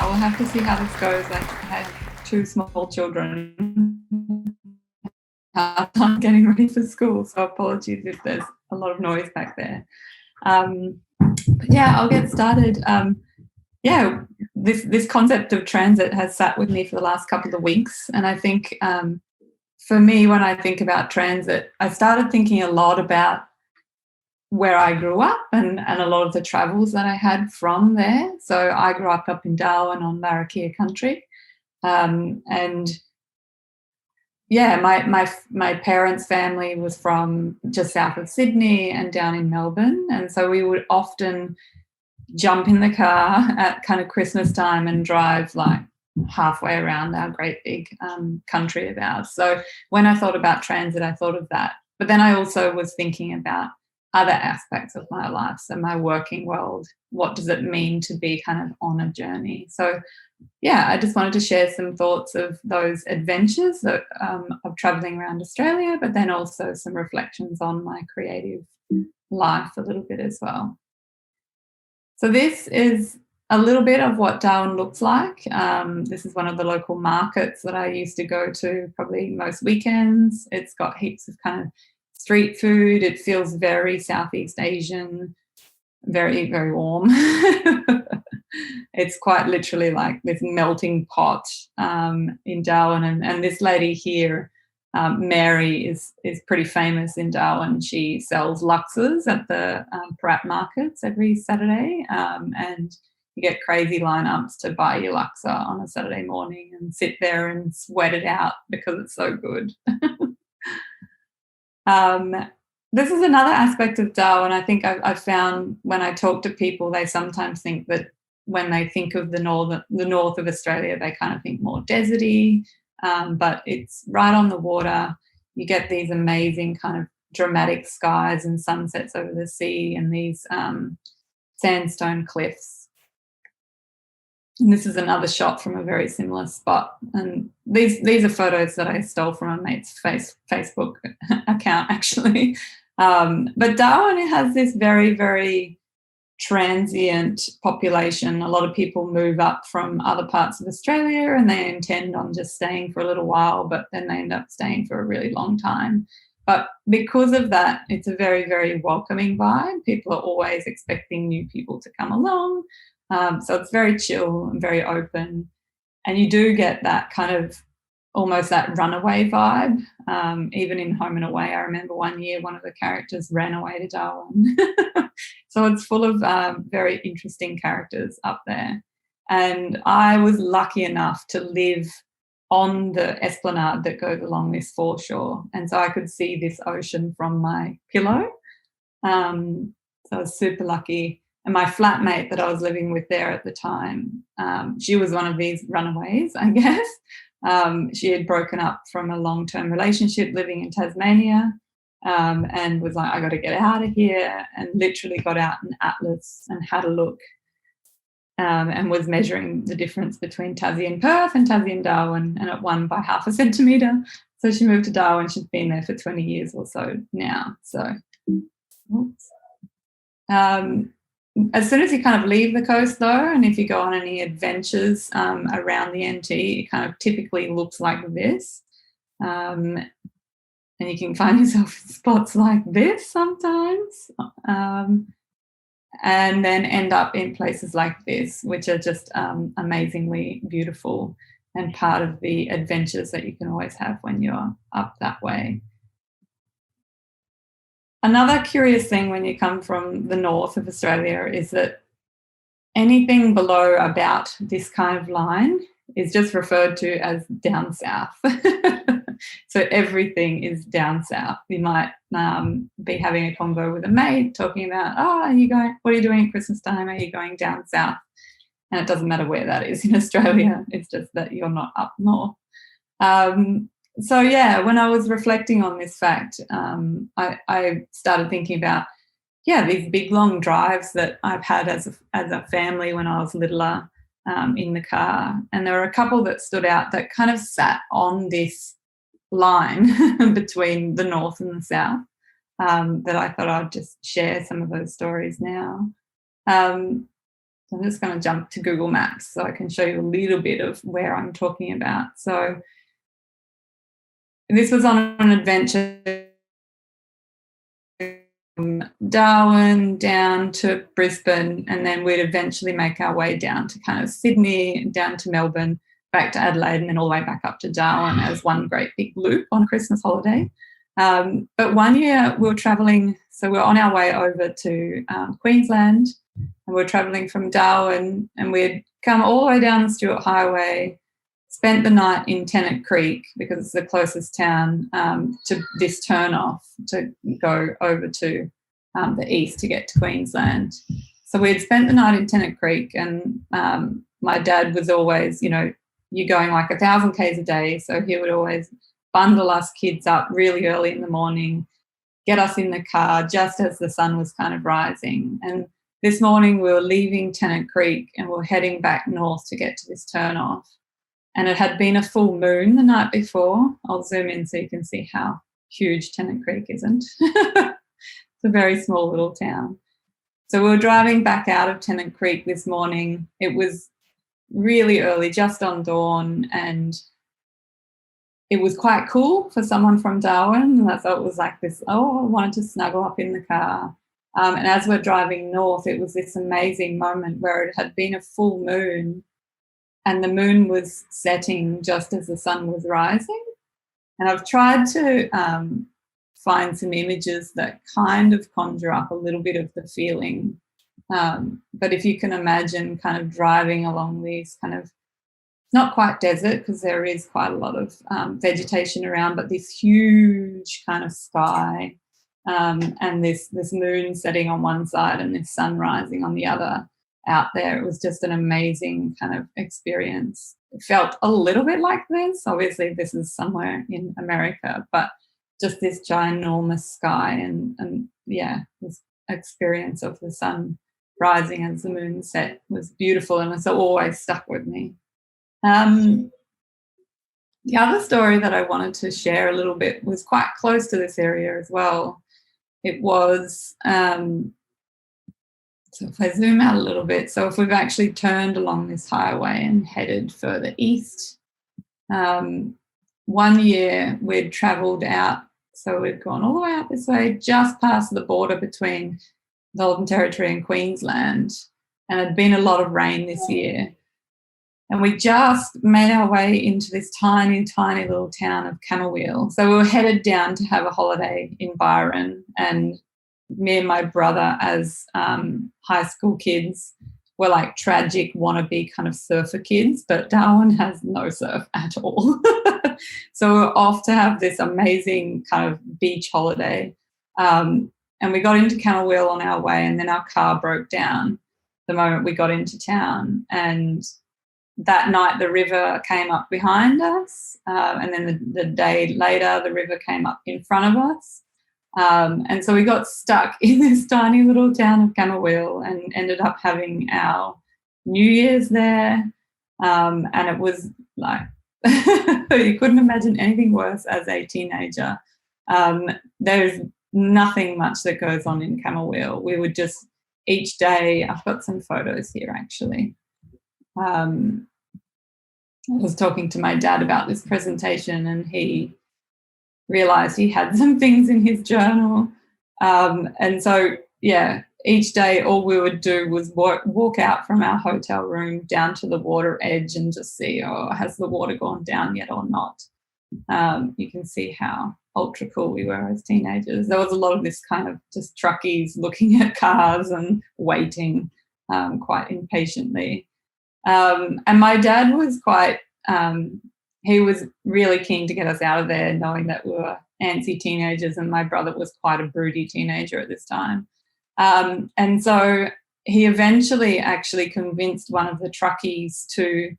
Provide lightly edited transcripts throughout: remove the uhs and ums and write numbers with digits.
now. We'll have to see how this goes. I have 2 small children, hard time getting ready for school, so apologies if there's a lot of noise back there. But yeah, I'll get started. This concept of transit has sat with me for the last couple of weeks, and I think for me, when I think about transit, I started thinking a lot about where I grew up and a lot of the travels that I had from there. So I grew up in Darwin on Larrakia country, and yeah, my parents' family was from just south of Sydney and down in Melbourne, and so we would often jump in the car at kind of Christmas time and drive like halfway around our great big country of ours. So when I thought about transit, I thought of that. But then I also was thinking about other aspects of my life, so my working world. What does it mean to be kind of on a journey? So yeah, I just wanted to share some thoughts of those adventures of traveling around Australia, but then also some reflections on my creative life a little bit as well. So this is a little bit of what Darwin looks like. This is one of the local markets that I used to go to probably most weekends. It's got heaps of kind of street food. It feels very Southeast Asian, very, very warm. It's quite literally like this melting pot in Darwin. And this lady here, Mary, is pretty famous in Darwin. She sells luxes at the Parat markets every Saturday, and you get crazy lineups to buy your luxe on a Saturday morning and sit there and sweat it out because it's so good. This is another aspect of Darwin. I think I've found when I talk to people, they sometimes think that when they think of the north of Australia, they kind of think more deserty, but it's right on the water. You get these amazing kind of dramatic skies and sunsets over the sea and these sandstone cliffs. And this is another shot from a very similar spot. And these are photos that I stole from a mate's Facebook account, actually. But Darwin has this very, very transient population. A lot of people move up from other parts of Australia and they intend on just staying for a little while, but then they end up staying for a really long time. But because of that, it's a very, very welcoming vibe. People are always expecting new people to come along. So it's very chill and very open. And you do get that kind of almost that runaway vibe. Even in Home and Away, I remember one year one of the characters ran away to Darwin. So it's full of very interesting characters up there. And I was lucky enough to live on the esplanade that goes along this foreshore. And so I could see this ocean from my pillow. So I was super lucky. And my flatmate that I was living with there at the time, she was one of these runaways, I guess. She had broken up from a long-term relationship living in Tasmania, and was like, I got to get out of here, and literally got out an atlas and had a look, and was measuring the difference between Tassie and Perth and Tassie and Darwin, and it won by 0.5 centimetre. So she moved to Darwin. She's been there for 20 years or so now. So as soon as you kind of leave the coast, though, and if you go on any adventures around the NT, it kind of typically looks like this. And you can find yourself in spots like this sometimes, and then end up in places like this, which are just amazingly beautiful and part of the adventures that you can always have when you're up that way. Another curious thing when you come from the north of Australia is that anything below about this kind of line is just referred to as down south. So everything is down south. You might be having a convo with a mate talking about, what are you doing at Christmas time? Are you going down south? And it doesn't matter where that is in Australia. It's just that you're not up north. So, yeah, when I was reflecting on this fact, I started thinking about, these big, long drives that I've had as a family when I was littler in the car. And there were a couple that stood out that kind of sat on this line between the north and the south, that I thought I'd just share some of those stories now. So I'm just going to jump to Google Maps so I can show you a little bit of where I'm talking about. So this was on an adventure from Darwin down to Brisbane, and then we'd eventually make our way down to kind of Sydney, down to Melbourne, back to Adelaide, and then all the way back up to Darwin as one great big loop on a Christmas holiday. But one year we were travelling, so we're on our way over to Queensland, and we're travelling from Darwin, and we'd come all the way down the Stuart Highway, spent the night in Tennant Creek because it's the closest town to this turn-off to go over to the east to get to Queensland. So we had spent the night in Tennant Creek, and my dad was always, you're going like 1,000 Ks a day, so he would always bundle us kids up really early in the morning, get us in the car just as the sun was kind of rising. And this morning we were leaving Tennant Creek and we were heading back north to get to this turn-off. And it had been a full moon the night before. I'll zoom in so you can see how huge Tennant Creek isn't. It's a very small little town. So we were driving back out of Tennant Creek this morning. It was really early, just on dawn, and it was quite cool for someone from Darwin. And I thought it was like this, I wanted to snuggle up in the car. And as we're driving north, it was this amazing moment where it had been a full moon, and the moon was setting just as the sun was rising. And I've tried to find some images that kind of conjure up a little bit of the feeling. But if you can imagine kind of driving along these kind of, not quite desert because there is quite a lot of vegetation around, but this huge kind of sky and this moon setting on one side and this sun rising on the other out there. It was just an amazing kind of experience. It felt a little bit like this. Obviously, this is somewhere in America, but just this ginormous sky and this experience of the sun rising as the moon set was beautiful, and it's always stuck with me. The other story that I wanted to share a little bit was quite close to this area as well. It was, so if I zoom out a little bit, so if we've actually turned along this highway and headed further east, one year we'd travelled out, so we'd gone all the way out this way, just past the border between the Northern Territory and Queensland, and it had been a lot of rain this year. And we just made our way into this tiny, tiny little town of Camberwell. So we were headed down to have a holiday in Byron, and me and my brother as high school kids were like tragic wannabe kind of surfer kids, but Darwin has no surf at all. So we're off to have this amazing kind of beach holiday. And we got into Camberwell on our way, and then our car broke down the moment we got into town. And that night the river came up behind us, and then the day later the river came up in front of us. And so we got stuck in this tiny little town of Camberwell and ended up having our New Year's there. And it was like, you couldn't imagine anything worse as a teenager. There's nothing much that goes on in Camberwell. We would just, each day, I've got some photos here actually. I was talking to my dad about this presentation, and he realised he had some things in his journal. And so, each day all we would do was walk out from our hotel room down to the water edge and just see, has the water gone down yet or not? You can see how ultra cool we were as teenagers. There was a lot of this kind of just truckies looking at cars and waiting quite impatiently. And my dad was he was really keen to get us out of there, knowing that we were antsy teenagers, and my brother was quite a broody teenager at this time. And so he eventually actually convinced one of the truckies to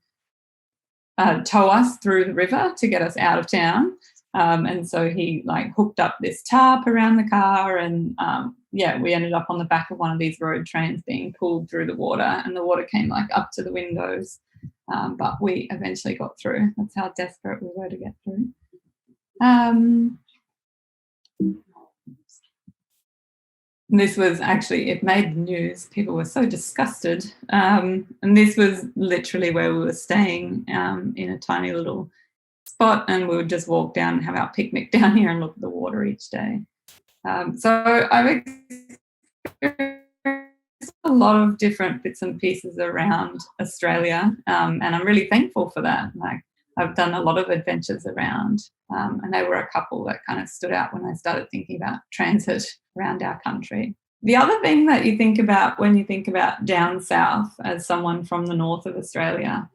tow us through the river to get us out of town. And so he hooked up this tarp around the car, and we ended up on the back of one of these road trains being pulled through the water, and the water came up to the windows. But we eventually got through. That's how desperate we were to get through. this was actually, it made the news. People were so disgusted. And this was literally where we were staying, in a tiny little spot, and we would just walk down and have our picnic down here and look at the water each day. So I've experienced a lot of different bits and pieces around Australia, and I'm really thankful for that. Like, I've done a lot of adventures around, and there were a couple that kind of stood out when I started thinking about transit around our country. The other thing that you think about when you think about down south as someone from the north of Australia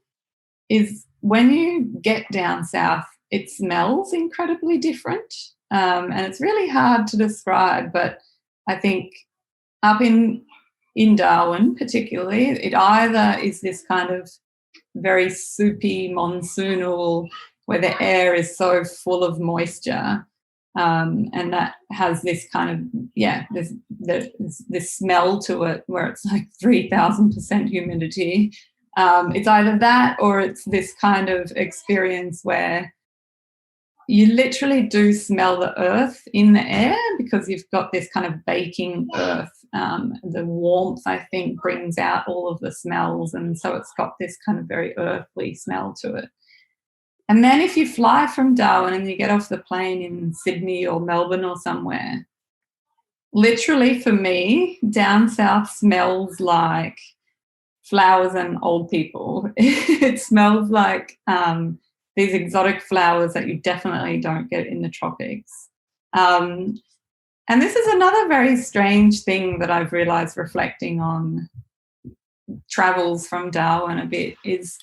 is when you get down south, it smells incredibly different. And it's really hard to describe, but I think up in Darwin particularly, it either is this kind of very soupy monsoonal where the air is so full of moisture, and that has this kind of, this smell to it where it's like 3,000% humidity. It's either that or it's this kind of experience where you literally do smell the earth in the air because you've got this kind of baking earth. The warmth, I think, brings out all of the smells, and so it's got this kind of very earthly smell to it. And then if you fly from Darwin and you get off the plane in Sydney or Melbourne or somewhere, literally for me, down south smells like flowers and old people. It smells like these exotic flowers that you definitely don't get in the tropics. And this is another very strange thing that I've realised reflecting on travels from Darwin a bit is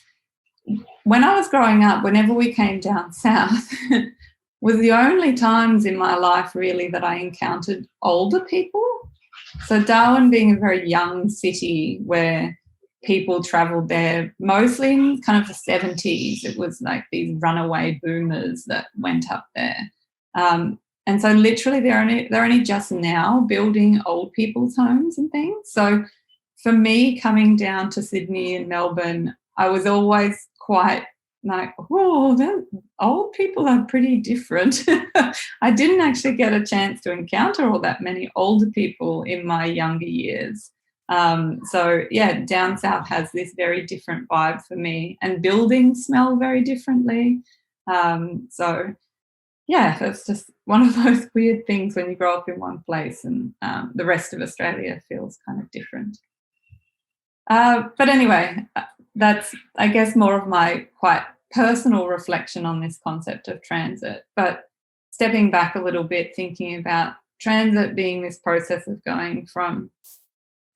when I was growing up, whenever we came down south, was the only times in my life really that I encountered older people. So Darwin being a very young city where people travelled there mostly in kind of the 70s. It was like these runaway boomers that went up there. And so literally they're only just now building old people's homes and things. So for me, coming down to Sydney and Melbourne, I was always quite like, oh, the old people are pretty different. I didn't actually get a chance to encounter all that many older people in my younger years. So, yeah, down south has this very different vibe for me, and buildings smell very differently. So, yeah, it's just one of those weird things when you grow up in one place and the rest of Australia feels kind of different. But anyway, that's, I guess, more of my quite personal reflection on this concept of transit. But stepping back a little bit, thinking about transit being this process of going from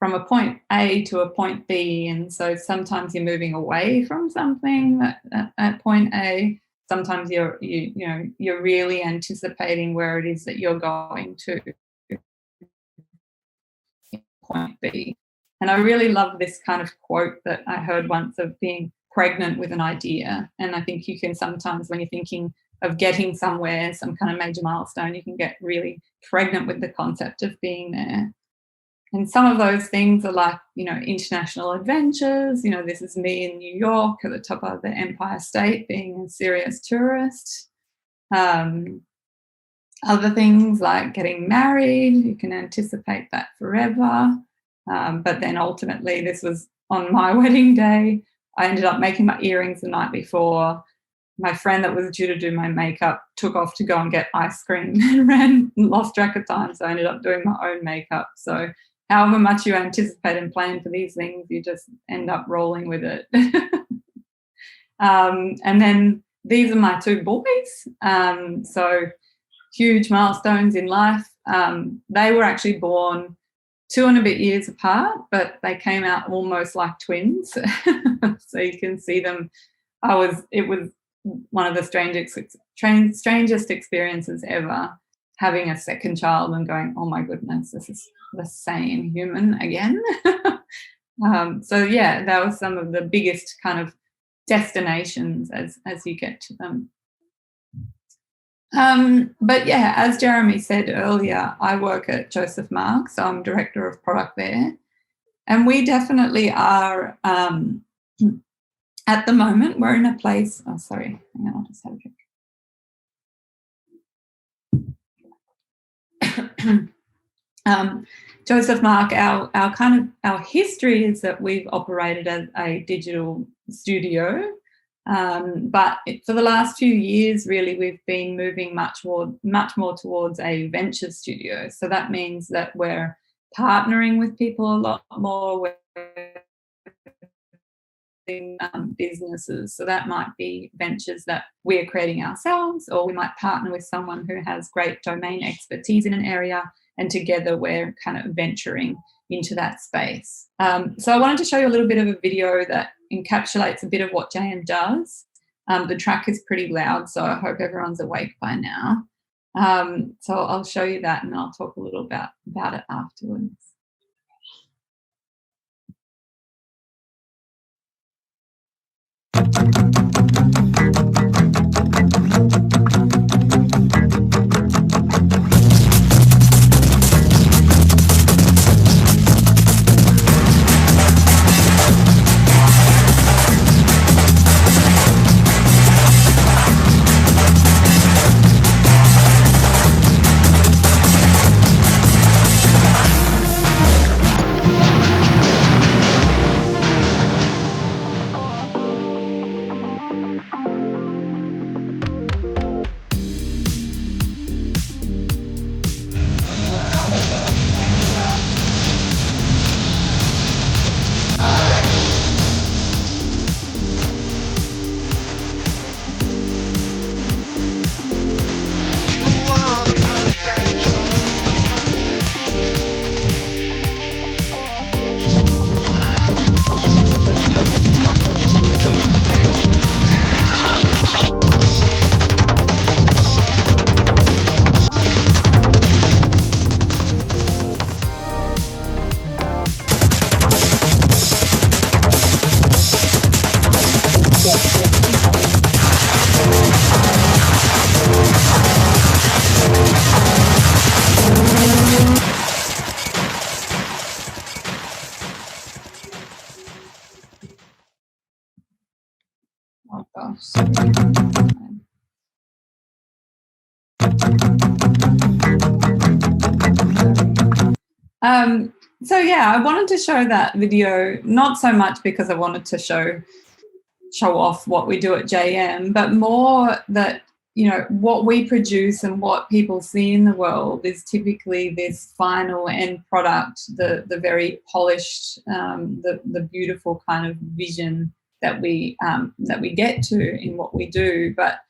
a point A to a point B, and so sometimes you're moving away from something at point A. Sometimes you're really anticipating where it is that you're going to point B. And I really love this kind of quote that I heard once of being pregnant with an idea. And I think you can sometimes, when you're thinking of getting somewhere, some kind of major milestone, you can get really pregnant with the concept of being there. And some of those things are like, international adventures. This is me in New York at the top of the Empire State being a serious tourist. Other things like getting married, you can anticipate that forever. But then ultimately, this was on my wedding day. I ended up making my earrings the night before. My friend that was due to do my makeup took off to go and get ice cream and lost track of time. So I ended up doing my own makeup. So however much you anticipate and plan for these things, you just end up rolling with it. And then these are my two boys. So huge milestones in life. They were actually born 2 and a bit years apart, but they came out almost like twins. So you can see them. It was one of the strangest experiences ever, having a second child and going, oh my goodness, this is the same human again. So yeah, that was some of the biggest kind of destinations as you get to them. But yeah, as Jeremy said earlier, I work at Josephmark, so I'm director of product there. And we definitely are, at the moment, we're in a place, hang on, I'll just have a drink. Josephmark, our history is that we've operated as a digital studio, but for the last few years, really, we've been moving much more towards a venture studio. So that means that we're partnering with people a lot more. We're businesses. So that might be ventures that we're creating ourselves, or we might partner with someone who has great domain expertise in an area, and together we're kind of venturing into that space. So I wanted to show you a little bit of a video that encapsulates a bit of what JM does. The track is pretty loud, so I hope everyone's awake by now. So I'll show you that, and I'll talk a little about it afterwards. Oh gosh. So yeah, I wanted to show that video, not so much because I wanted to show off what we do at JM, but more that, you know, what we produce and what people see in the world is typically this final end product, the very polished, the beautiful kind of vision that we get to in what we do. But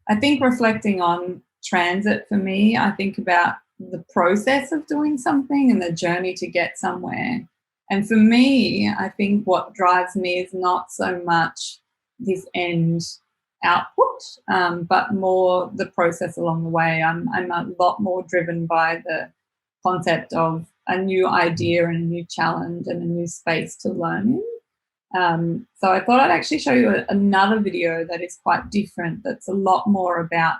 I think reflecting on transit for me, I think about the process of doing something and the journey to get somewhere. And for me, I think what drives me is not so much this end output, but more the process along the way. I'm a lot more driven by the concept of a new idea and a new challenge and a new space to learn in. So I thought I'd actually show you another video that is quite different, that's a lot more about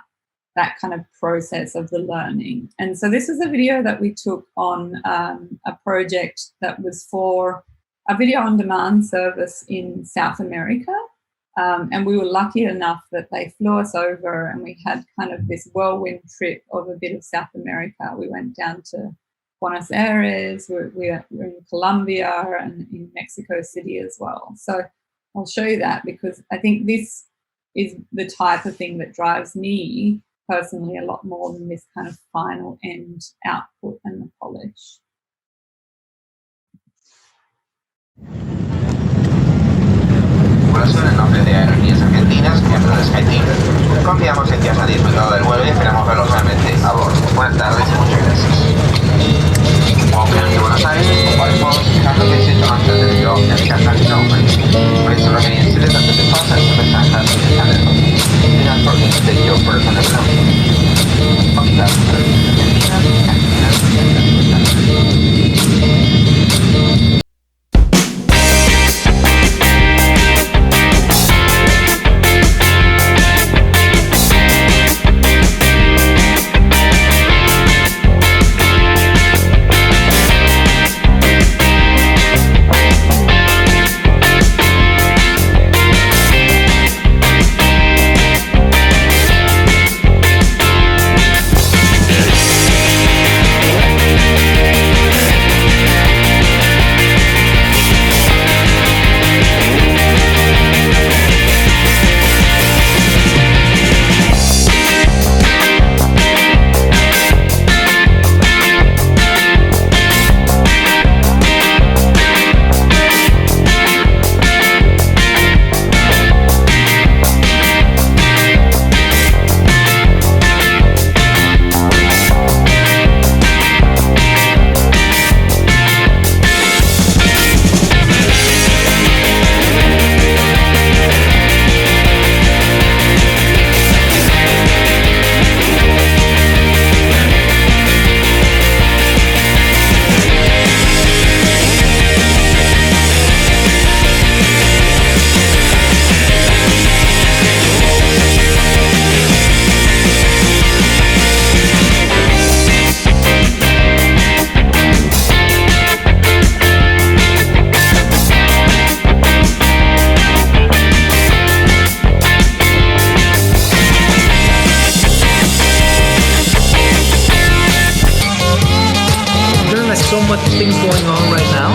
that kind of process of the learning. And so this is a video that we took on a project that was for a video on demand service in South America. And we were lucky enough that they flew us over, and we had kind of this whirlwind trip of a bit of South America. We went down to Buenos Aires, we're in Colombia, and in Mexico City as well. So I'll show you that, because I think this is the type of thing that drives me personally a lot more than this kind of final end output and the polish. En nombre de Aerolíneas Argentinas, miembros de SkyTeam, confiamos en que hayan disfrutado del vuelo y esperamos verlos nuevamente a bordo. Buenas tardes y muchas gracias. Welcome to Buenos Aires, mobile phones can be visit until the window of the Skytrack is open. Please remain seated until the process of the time has been handled. Do not forget to take your personal belongings. Contact Aerolíneas Argentinas. so much things going on right now.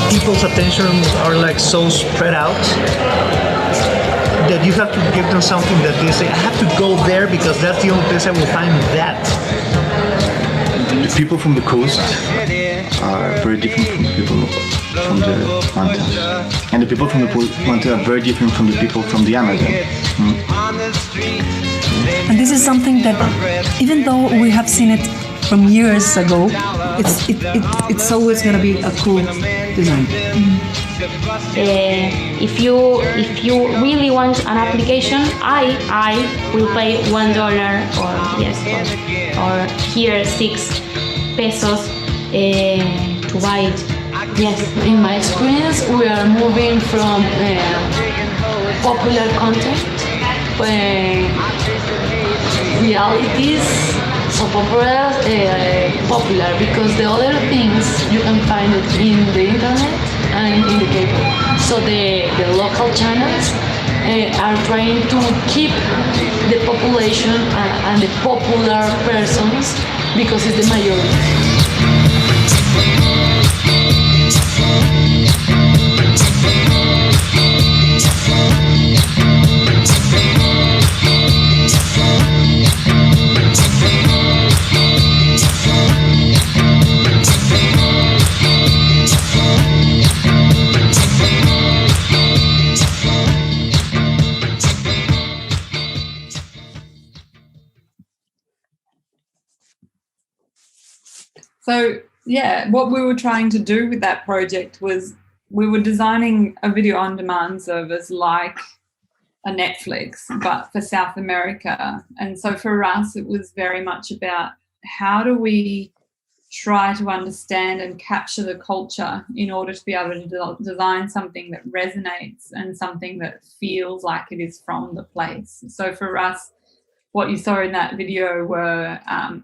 People's attentions are like so spread out that you have to give them something that they say, I have to go there because that's the only place I will find that. The people from the coast are very different from the people from the mountains. And the people from the mountains are very different from the people from the Amazon. And this is something that, even though we have seen it from years ago, it's always going to be a cool design. If you really want an application, I will pay $1 or here 6 pesos to buy it. Yes, in my experience, we are moving from popular content, realities, so popular, because the other things you can find it in the internet and in the cable. So the local channels are trying to keep the population and the popular persons because it's the majority. So, yeah, what we were trying to do with that project was we were designing a video on demand service like a Netflix, but for South America. And so for us, it was very much about how do we try to understand and capture the culture in order to be able to design something that resonates and something that feels like it is from the place. So for us, what you saw in that video were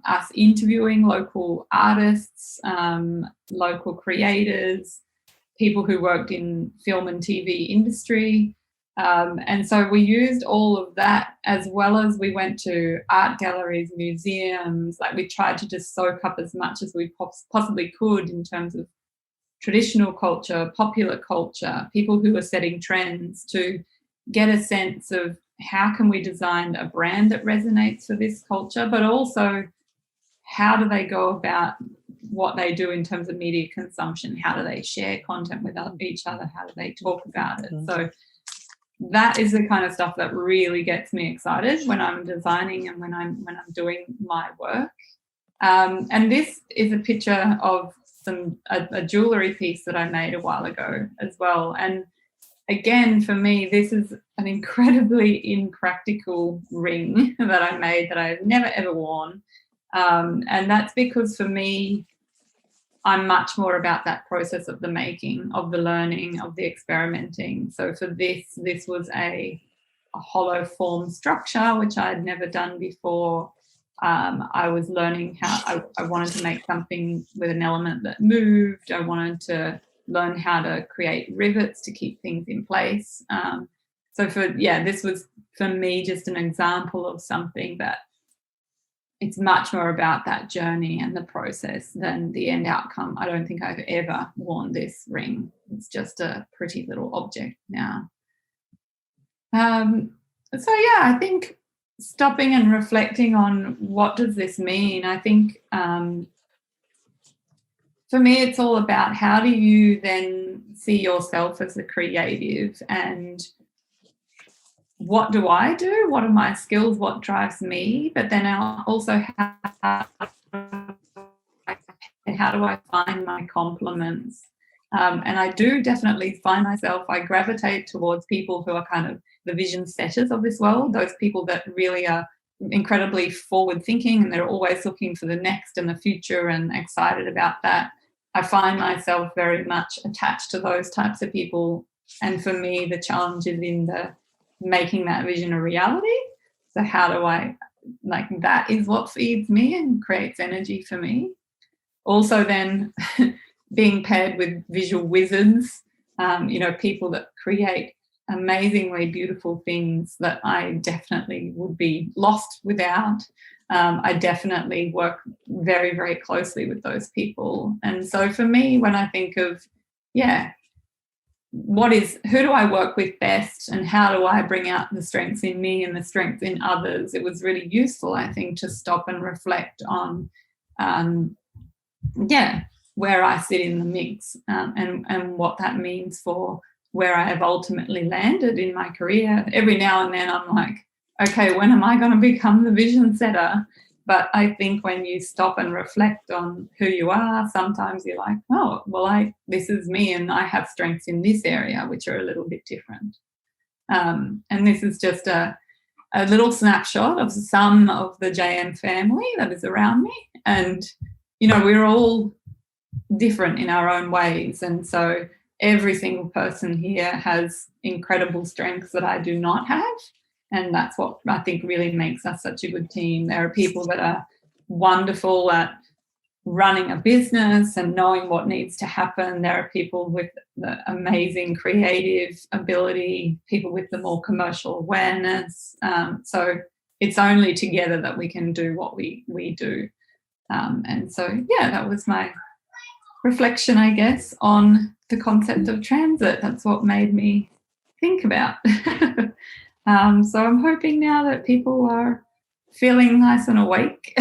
us interviewing local artists, local creators, people who worked in film and TV industry. And so we used all of that, as well as we went to art galleries, museums. Like, we tried to just soak up as much as we possibly could in terms of traditional culture, popular culture, people who are setting trends, to get a sense of how can we design a brand that resonates for this culture, but also how do they go about what they do in terms of media consumption? How do they share content with each other? How do they talk about it? So that is the kind of stuff that really gets me excited when I'm designing and when I'm doing my work. And this is a picture of a jewellery piece that I made a while ago as well. And again, for me, this is an incredibly impractical ring that I made that I've never ever worn. And that's because for me, I'm much more about that process of the making, of the learning, of the experimenting. So for this was a hollow form structure, which I had never done before. I was learning how I wanted to make something with an element that moved. I wanted to learn how to create rivets to keep things in place. So this was for me just an example of something that it's much more about that journey and the process than the end outcome. I don't think I've ever worn this ring. It's just a pretty little object now. I think stopping and reflecting on what does this mean, I think for me it's all about how do you then see yourself as a creative, and what do I do? What are my skills? What drives me? But then also how do I find my complements? And I do definitely find myself, I gravitate towards people who are kind of the vision setters of this world, those people that really are incredibly forward thinking and they're always looking for the next and the future and excited about that. I find myself very much attached to those types of people. And for me, the challenge is in the making that vision a reality. So how do I, that is what feeds me and creates energy for me. Also then being paired with visual wizards, people that create amazingly beautiful things that I definitely would be lost without. I definitely work very, very closely with those people. And so for me, when I think of, who do I work with best and how do I bring out the strengths in me and the strengths in others, it was really useful, I think, to stop and reflect on, where I sit in the mix, and what that means for where I have ultimately landed in my career. Every now and then I'm like, okay, when am I going to become the vision setter? But I think when you stop and reflect on who you are, sometimes you're like, oh, well, this is me and I have strengths in this area, which are a little bit different. And this is just a little snapshot of some of the JM family that is around me. And, we're all different in our own ways. And so every single person here has incredible strengths that I do not have. And that's what I think really makes us such a good team. There are people that are wonderful at running a business and knowing what needs to happen. There are people with the amazing creative ability, people with the more commercial awareness. So it's only together that we can do what we do. And so, that was my reflection, I guess, on the concept of transit. That's what made me think about. So I'm hoping now that people are feeling nice and awake